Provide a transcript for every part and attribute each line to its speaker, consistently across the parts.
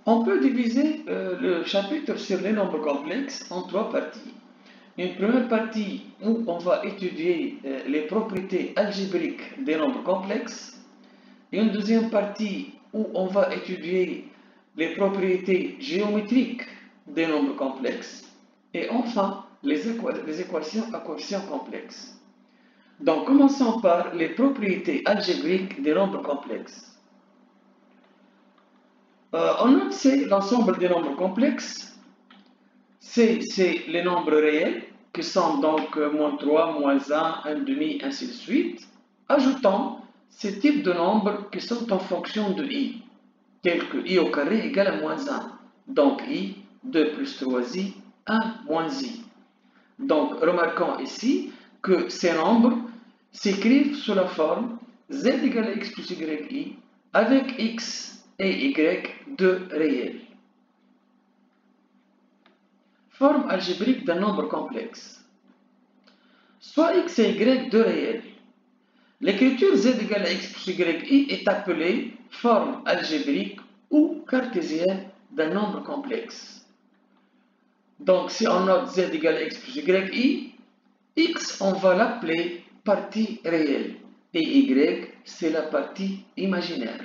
Speaker 1: On peut diviser le chapitre sur les nombres complexes en trois parties. Une première partie où on va étudier les propriétés algébriques des nombres complexes. Une deuxième partie où on va étudier les propriétés géométriques des nombres complexes. Et enfin, les équations à coefficients complexes. Donc, commençons par les propriétés algébriques des nombres complexes. On note c'est l'ensemble des nombres complexes. C, c'est les nombres réels, qui sont donc moins 3, moins 1, 1 demi, ainsi de suite. Ajoutons ces types de nombres qui sont en fonction de i, tels que i au carré égale à moins 1. Donc i, 2 plus 3i, 1 moins i. Donc remarquons ici que ces nombres s'écrivent sous la forme z égale à x plus yi avec x et y de réels. Forme algébrique d'un nombre complexe. Soit x et y de réels. L'écriture z égale à x plus yi est appelée forme algébrique ou cartésienne d'un nombre complexe. Donc si on note z égale à x plus yi, x on va l'appeler partie réelle et y c'est la partie imaginaire.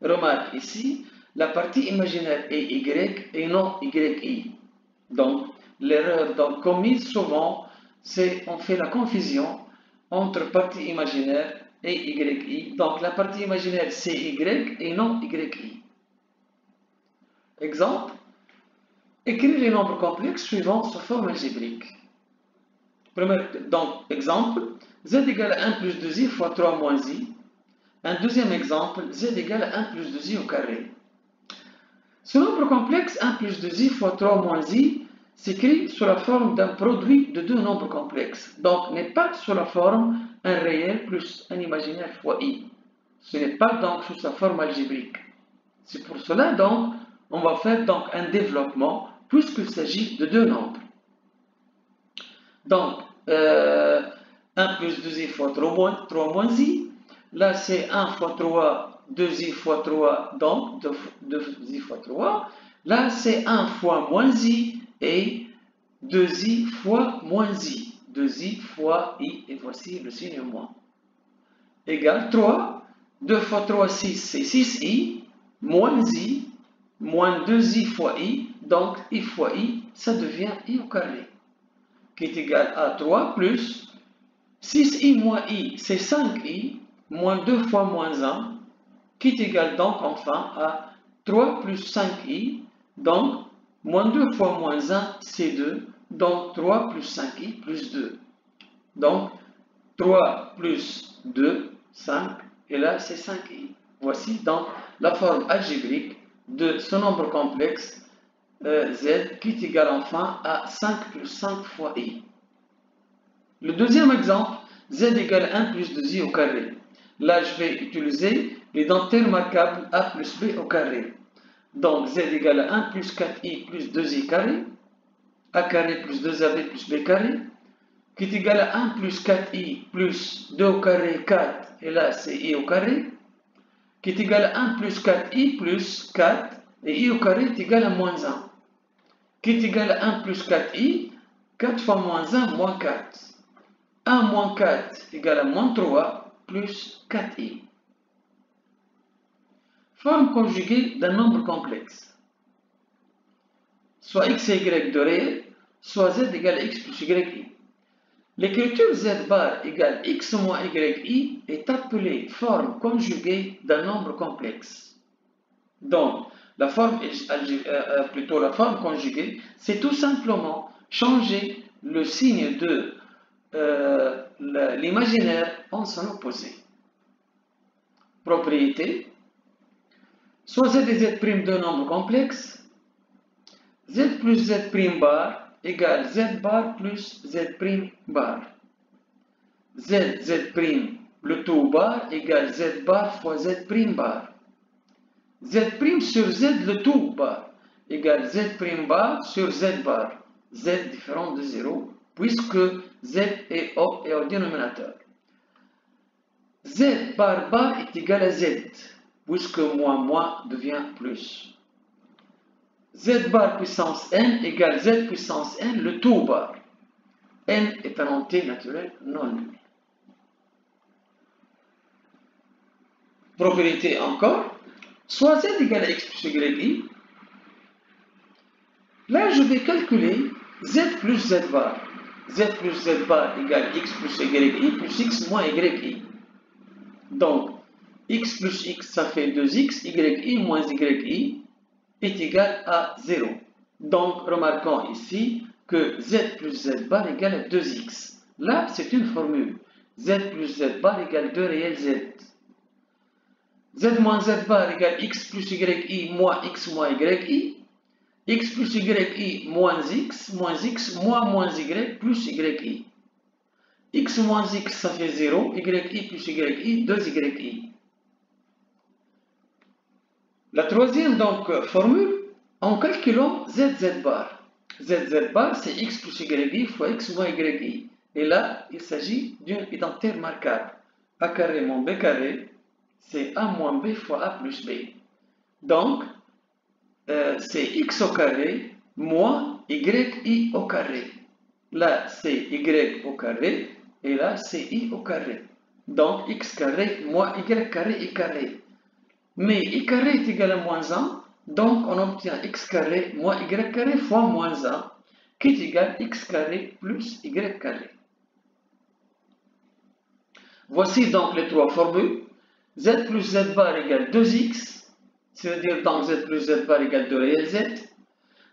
Speaker 1: Remarque ici, la partie imaginaire est y et non yi. Donc, l'erreur commise souvent, c'est on fait la confusion entre partie imaginaire et yi. Donc, la partie imaginaire, c'est y et non yi. Exemple, écrire les nombres complexes suivant sous forme algébrique. Donc, exemple, z égale à 1 plus 2i fois 3 moins i. Un deuxième exemple, z égale à 1 plus 2i au carré. Ce nombre complexe 1 plus 2i fois 3 moins i s'écrit sous la forme d'un produit de deux nombres complexes. Donc, n'est pas sous la forme un réel plus un imaginaire fois i. Ce n'est pas donc sous sa forme algébrique. C'est pour cela donc, on va faire donc un développement puisqu'il s'agit de deux nombres. Donc, 1 plus 2i fois 3 moins i. Là, c'est 1 fois 3, 2i fois 3, donc 2i fois 3. Là, c'est 1 fois moins i et 2i fois moins i. 2i fois i, et voici le signe moins. Égale 3. 2 fois 3, 6, c'est 6i, moins i, moins 2i fois i, donc i fois i, ça devient i au carré, qui est égal à 3 plus 6i moins i, c'est 5i, moins 2 fois moins 1, qui est égal donc enfin à 3 plus 5i, donc moins 2 fois moins 1, c'est 2, donc 3 plus 5i plus 2. Donc 3 plus 2, 5, et là c'est 5i. Voici donc la forme algébrique de ce nombre complexe z qui est égal enfin à 5 plus 5 fois i. Le deuxième exemple, z égale 1 plus 2i au carré. Là, je vais utiliser l'identité remarquable a plus b au carré. Donc, z égale à 1 plus 4i plus 2i carré, a carré plus 2ab plus b carré, qui est égal à 1 plus 4i plus 2 au carré 4, et là c'est i au carré, qui est égal à 1 plus 4i plus 4, et i au carré est égal à moins 1, qui est égal à 1 plus 4i, 4 fois moins 1, moins 4. 1 moins 4 égale à moins 3 plus 4i. Forme conjuguée d'un nombre complexe. Soit x et y de réel, soit z égale à x plus yi. L'écriture z bar égale x moins yi est appelée forme conjuguée d'un nombre complexe. Donc, la forme conjuguée, c'est tout simplement changer le signe de l'imaginaire en son opposé. Propriété. Soit z et z' d'un nombre complexe, z plus z' bar égale z bar plus z' bar. Z le tout bar égale z bar fois z' bar. Z' sur z le tout bar égale z' bar sur z bar. Z différent de 0 puisque z est au dénominateur. Z bar bar est égal à z, puisque moins devient plus. Z bar puissance n égale Z puissance n, le tout bar. N est un entier naturel non nul. Propriété encore, soit Z égale à X plus YI. Là, je vais calculer Z plus Z bar. Z plus Z bar égale X plus YI plus X moins YI. Donc, X plus X, ça fait 2X, YI moins YI est égal à 0. Donc, remarquons ici que Z plus Z bar égale à 2X. Là, c'est une formule. Z plus Z bar égale 2 réel Z. Z moins Z bar égale X plus YI moins X moins YI. X plus YI moins X moins Y plus YI. X moins X, ça fait 0. YI plus YI, 2YI. La troisième donc formule, en calculant ZZ bar. ZZ bar, c'est X plus YI fois X moins YI. Et là, il s'agit d'une identité remarquable. A carré moins B carré, c'est A moins B fois A plus B. Donc, c'est X au carré moins YI au carré. Là, c'est Y au carré et là, c'est I au carré. Donc, X carré moins Y carré I carré. Mais I carré est égal à moins 1, donc on obtient X carré moins Y carré fois moins 1, qui est égal à X carré plus Y carré. Voici donc les trois formules. Z plus Z bar égale 2X, c'est-à-dire donc Z plus Z bar égale 2 réel Z.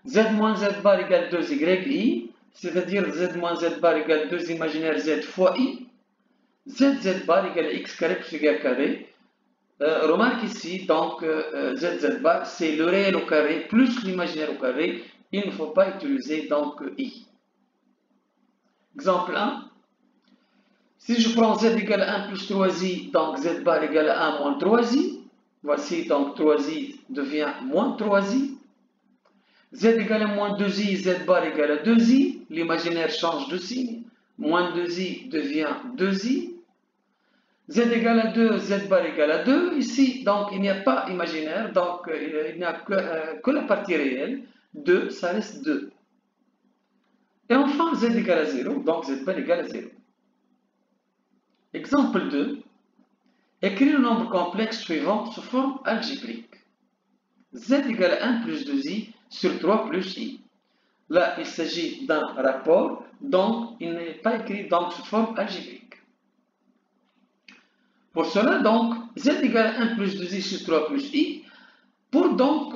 Speaker 1: Z moins Z bar égale 2YI, c'est-à-dire Z moins Z bar égale 2 imaginaire Z fois I. ZZ bar égale à X carré plus Y carré. Remarque ici, donc ZZ bar, c'est le réel au carré plus l'imaginaire au carré. Il ne faut pas utiliser donc I. Exemple 1. Si je prends Z égale à 1 plus 3I, donc Z bar égale à 1 moins 3I. Voici donc 3I devient moins 3I. Z égale à moins 2I, Z bar égale à 2I. L'imaginaire change de signe. Moins 2I devient 2I. Z égale à 2, Z bar égale à 2. Ici, donc, il n'y a pas imaginaire, donc il n'y a que la partie réelle. 2, ça reste 2. Et enfin, Z égale à 0, donc Z bar égale à 0. Exemple 2. Écrire le nombre complexe suivant sous forme algébrique. Z égale à 1 plus 2i sur 3 plus i. Là, il s'agit d'un rapport, donc il n'est pas écrit donc sous forme algébrique. Pour cela, donc, Z égale à 1 plus 2i sur 3 plus i. Pour donc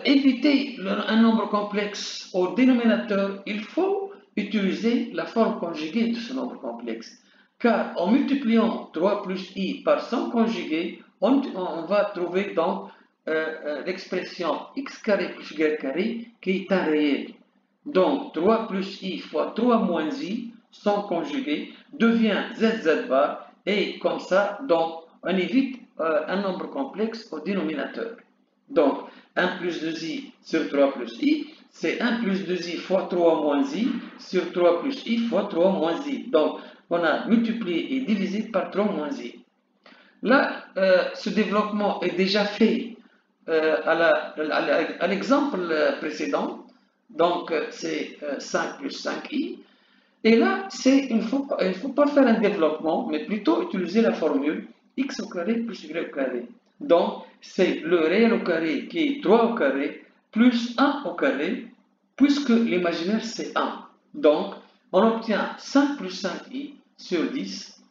Speaker 1: éviter un nombre complexe au dénominateur, il faut utiliser la forme conjuguée de ce nombre complexe. Car en multipliant 3 plus i par son conjugué, on va trouver donc l'expression x carré plus y carré qui est un réel. Donc 3 plus i fois 3 moins i, son conjugué, devient zz bar. Et comme ça, donc, on évite un nombre complexe au dénominateur. Donc, 1 plus 2i sur 3 plus i, c'est 1 plus 2i fois 3 moins i sur 3 plus i fois 3 moins i. Donc, on a multiplié et divisé par 3 moins i. Là, ce développement est déjà fait à l'exemple précédent. Donc, c'est 5 plus 5i. Et là, il ne faut pas faire un développement, mais plutôt utiliser la formule x au carré plus y au carré. Donc, c'est le réel au carré qui est 3 au carré plus 1 au carré, puisque l'imaginaire c'est 1. Donc, on obtient 5 plus 5i sur 10.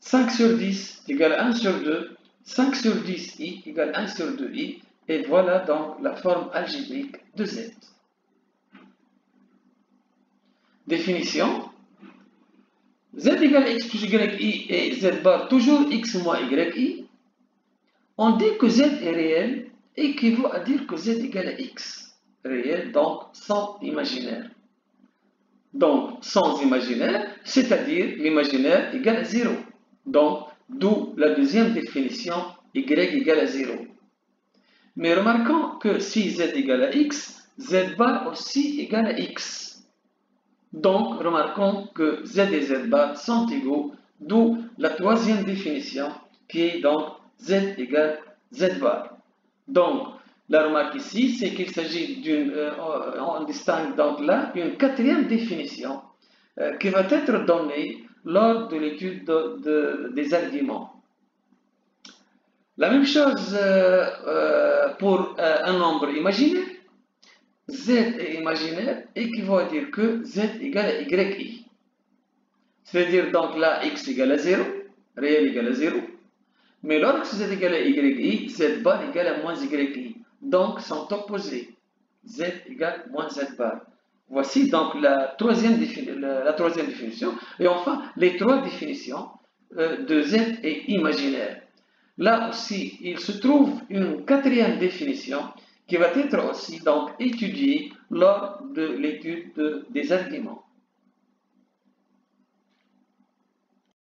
Speaker 1: 5 sur 10 égale 1 sur 2. 5 sur 10i égale 1 sur 2i. Et voilà donc la forme algébrique de Z. Définition. Z égale x plus yi et Z bar toujours x moins yi. On dit que Z est réel équivaut à dire que Z égale à x. Réel, donc sans imaginaire. Donc sans imaginaire, c'est-à-dire l'imaginaire égale à 0. Donc, d'où la deuxième définition, y égale à 0. Mais remarquons que si Z égale à x, Z bar aussi égale à x. Donc, remarquons que Z et Z bar sont égaux, d'où la troisième définition qui est donc Z égale Z bar. Donc, La remarque ici, c'est qu'il s'agit d'une, on distingue donc là une quatrième définition qui va être donnée lors de l'étude des arguments. La même chose pour un nombre imaginaire. Z est imaginaire équivaut à dire que Z égale à YI. C'est-à-dire donc là, X égale à 0, réel égale à 0. Mais lorsque Z égale à YI, Z bar égale à moins YI. Donc, sont opposés. Z égale moins Z bar. Voici donc la troisième définition. Et enfin, les trois définitions de Z et imaginaire. Là aussi, il se trouve une quatrième définition qui va être aussi donc étudiée lors de l'étude des arguments.